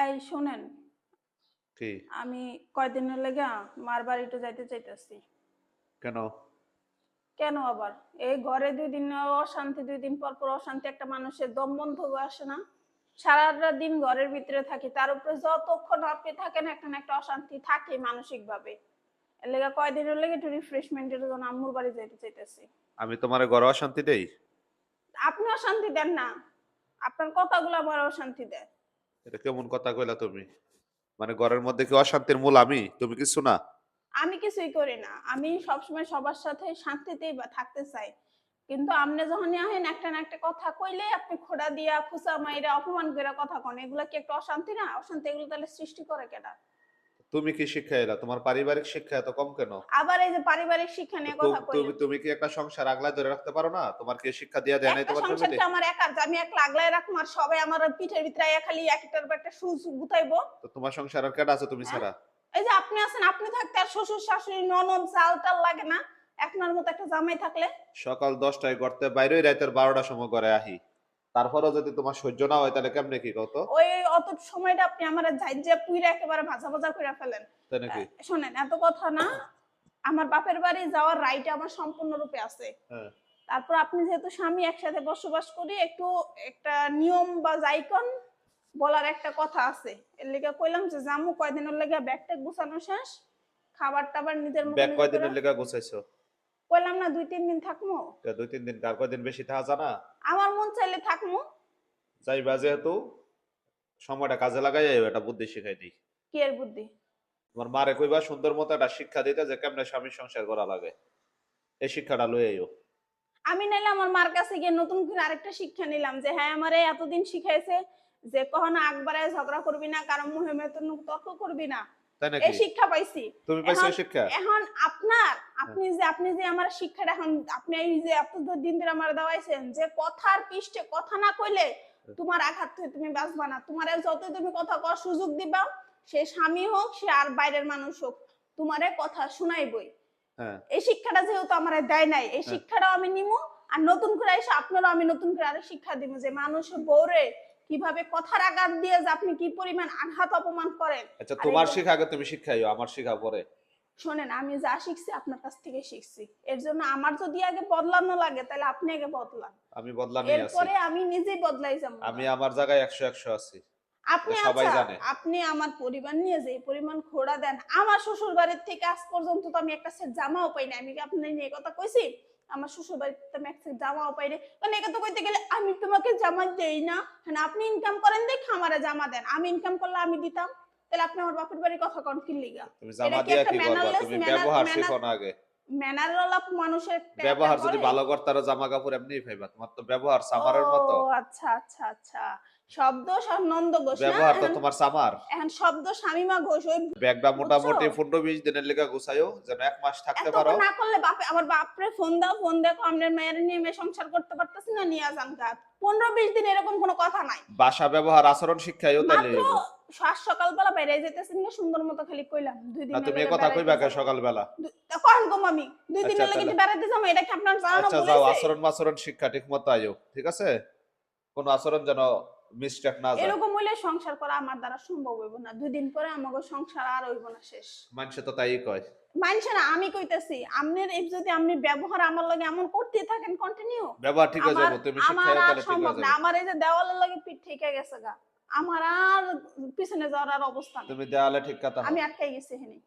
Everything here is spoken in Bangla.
এই শোনেন, কি? আমি কয়দিনের লেগা মার বাড়িতে যাইতে চাইতেছি। কেন? কেন আবার? এই ঘরে 2 দিন অশান্তি, 2 দিন পর পর অশান্তি, একটা মানুষের দম বন্ধ হয়ে আসে না? সারাটা দিন ঘরের ভিতরে থাকি, তার উপরে যতক্ষণ আপনি থাকেন একটা না একটা অশান্তি থাকে মানসিক ভাবে। এর লেগা কয়দিনের লেগে একটু রিফ্রেশমেন্টের জন্য আম্মুর বাড়ি যাইতে চাইতেছি। আমি তোমার ঘরে অশান্তি দেই? আপনি অশান্তি দেন না, আপনার কথাগুলো আমার অশান্তি দেয়। এটা কেমন কথা কইলা তুমি? মানে ঘরের মধ্যে কি অশান্তির মূল আমি? তুমি কিছু না? আমি কিছুই করি না, আমি সবসময় সবার সাথে শান্তিতেই থাকতে চাই, কিন্তু আপনি যখনই আহেন একটা না একটা কথা কইলে আপনি খোঁড়া দিয়া খুচা মাইরা অপমান করে কথা কন, এগুলা কি একটা অশান্তি না? অশান্তি এগুলো তাহলে সৃষ্টি করে কেনা? তুমি কি শিক্ষা এলা? তোমার পারিবারিক শিক্ষা এত কম কেন? আবার এই যে পারিবারিক শিক্ষা তো নিয়ে কথা তুমি কইলেন, তুমি কি একটা সংসার আগলায় ধরে রাখতে পারো না? তোমার কি শিক্ষা দিয়া দেয় নাই একটা তোমার সংসার ফ্যামিলি? কি আমার একার যে আমি একলা আগলায় রাখবো আর সবাই আমার পিঠের ভিতরে আইয়া খালি এক একটার পর একটা সুচ গুতাইবো? তো তোমার সংসার আর কেডা আছে তুমি হ্যাঁ, ছাড়া? এই যে আপনি আছেন, আপনি থাকতে আর শ্বশুর শাশুড়ি ননদ চাল টাল লাগে না আপনার মতো একটা জামাই থাকলে? সকাল ১০টায় গড়তে বাইরে রাতের ১২টার সময় ঘরে আহি। তারপরেও যদি তোমার সহ্য না হয় তাহলে কেমনে কি কও তো? ওই অত সময়টা আপনি আমার ঝাইজ্জা পুইরা একেবারে ভাজা ভাজা করে ফেলেন। তাই নাকি? শোনেন, এত কথা না, আমার বাপের বাড়ি যাওয়ার রাইট আমার সম্পূর্ণরূপে আছে। হ্যাঁ। তারপর আপনি যেহেতু স্বামী, একসাথে বসবাস করি, একটু একটা নিয়ম বা যাইকন বলার একটা কথা আছে। এর লেগে কইলাম যে জামু কয়দিনের লেগে ব্যাগ ট্যাগ গুছানো শেষ, খাবার টাবার নিজের মতো ব্যাগ নিজে করে। কয়দিনের লেগা গোছাইছো? কইলাম না 2-3 দিন থাকমু। ২-৩ দিন কার কয়দিন বেশি থাকা জানা? আমার মন চাইলে থাকমু। যাইবা যেহেতু সময়টা কাজে লাগাই এটা বুদ্ধি শিখাই দিই। কি এর বুদ্ধি? তোমার মারে কইবা সুন্দর মতো একটা শিক্ষা দিতে যে কেমনে স্বামীর সংসার করা লাগে। এই শিক্ষাটা লই আইও। আমি নাইলে আমার মার কাছে গিয়ে নতুন করে আরেকটা শিক্ষা নিলাম যে হ্যাঁ, আমারে এতদিন শিখাইছে যে কখনো আগ বাড়ায় ঝগড়া করবি না, কারণ মুহে মেতন তর্ক করবি না। তাই এই নাকি? শিক্ষা পাইছি। তুমি পাইছো এখন এই শিক্ষা? এখন আপনার হ্যাঁ। আপনি যে আমার শিক্ষাটা এখন আপনি এই যে এত দিন ধরে আমার দেওয়াইছেন যে কথার পৃষ্ঠে কথা না কইলে তোমার আঘাত থেকে তুমি বাঁচবা না। তোমারে যতই তুমি কথা কওয়ার সুযোগ দিবা, সে স্বামী হোক সে আর বাইরের মানুষ হোক, তোমারে কথা শুনাইবই। হ্যাঁ। এই শিক্ষাটা যেহেতু আমার দেয় নাই, এই হ্যাঁ। শিক্ষাটাও আমি নিমু। আর নতুন করে এসে আপনারও আমি নতুন করে আরেক শিক্ষা দিব যে মানুষ বউরে কিভাবে কথার আঘাত দিয়ে যে আপনি কি পরিমাণ আঘাত অপমান করেন। আচ্ছা আর তোমার এগুলো শিক্ষা আগে তুমি শিখাইও, আমার শিখা পরে। শোনেন, আমি যা শিখছি আপনার কাছ থেকে শিখছি, এর জন্য আমার যদি আগে বদলানো লাগে তাহলে আপনি আগে বদলান, আমি বদলানোই আছি। এরপরে আমি নিজেই বদলাই যাবো। আমি আমার জায়গায় ১০০ আছি। আপনি এটা সবাই আচ্ছা, জানে। আপনি আমার পরিবার নিয়ে যে পরিমাণ খোড়া দেন, আমার শ্বশুর বাড়ির থেকে আজ পর্যন্ত তো আমি একটা সেট জামাও পাই না। আমি কি আপনি নিয়ে কথা কইছি? আমার শ্বশুর বাড়িতে আমি একটা সেট জামাও পাই না। মানে এই কথা কইতে গেলে আমি তোমাকে জামা দেই না, হ্যাঁ আপনি ইনকাম করেন দেখে আমারে জামা দেন, আমি ইনকাম করলে আমি দিতাম। তাহলে আপনি আমার বাপের বাড়ির কথা কোন কি লিগা? তুমি এটা জামা কি দিয়া একটা কি করবা? ম্যানারলেস তুমি ম্যানার ব্যবহার ম্যানার শিখো না আগে। ম্যানারওয়ালা মানুষের একটা ব্যবহার যদি করে? ভালো করতারো জামা কাপড় এমনিই পাইবা। তোমার তো ব্যবহার ও সামারের মতো। আচ্ছা আচ্ছা আচ্ছা, শব্দ সব নন্দ ঘোষ না ব্যবহার তো এখন? তোমার সামার। এখন শব্দ শামিমা ঘোষ, ওই ব্যাগটা বুঝছো? মোটামুটি ১৫-২০ দিনের লেগা গুছাইও যেন ১ মাস থাকতে পারো। এতক্ষণ না করলে বাপে আমার বাপরে ফোন দাও, ফোন দেখো আপনার মেয়ের নিয়ে মেয়ে সংসার করতে পারতেছি না, নিয়ে যান কাজ। 15-20 দিন এরকম কোনো কথা নাই। ভাষা ব্যবহার আচরণ শিক্ষাইও তাইলে মাত্র হইব। সকালবেলা বেড়ে যেতেছেন না সুন্দর মতো, খালি কইলাম 2 না দিনের তুমি এ লাগে কথা বেড়াইতে কইবা কে যাবো। সকালবেলা? কখন কম আমি 2 আচ্ছা দিনের লাগে তাহলে বেড়াইতে যাবো, এটা কি আপনার জানানো আচ্ছা যাও বলেছে? আচরণ শিক্ষা ঠিক মতো আইও। ঠিক আছে? কোন আচরণ যেন মিস্টেক না যায়। এরকম হইলে সংসার করা আমার দ্বারা সম্ভব হইব না। 2 দিন পরে আমাকে সংসার আর হইব না, শেষ। মানুষে তো তাই কয়। মানছে না, আমি কইতেছি আপনার এই যদি আপনি ব্যবহার আমার লগে এমন করতে থাকেন কন্টিনিউ, ব্যবহার ঠিক হয়ে আমার যাবো। তুমি আমার শিক্ষাইও আর তাহলে ঠিক সম্ভব হয়ে না। যাবে। আমার এই যে দেওয়ালের লগে পিঠ থেকে গেছে গা, আমার আর পিছনে যাওয়ার আর অবস্থা নেই। তুমি দেয়ালে ঠিক কথা হও। আমি আটকাই গেছি এখানে।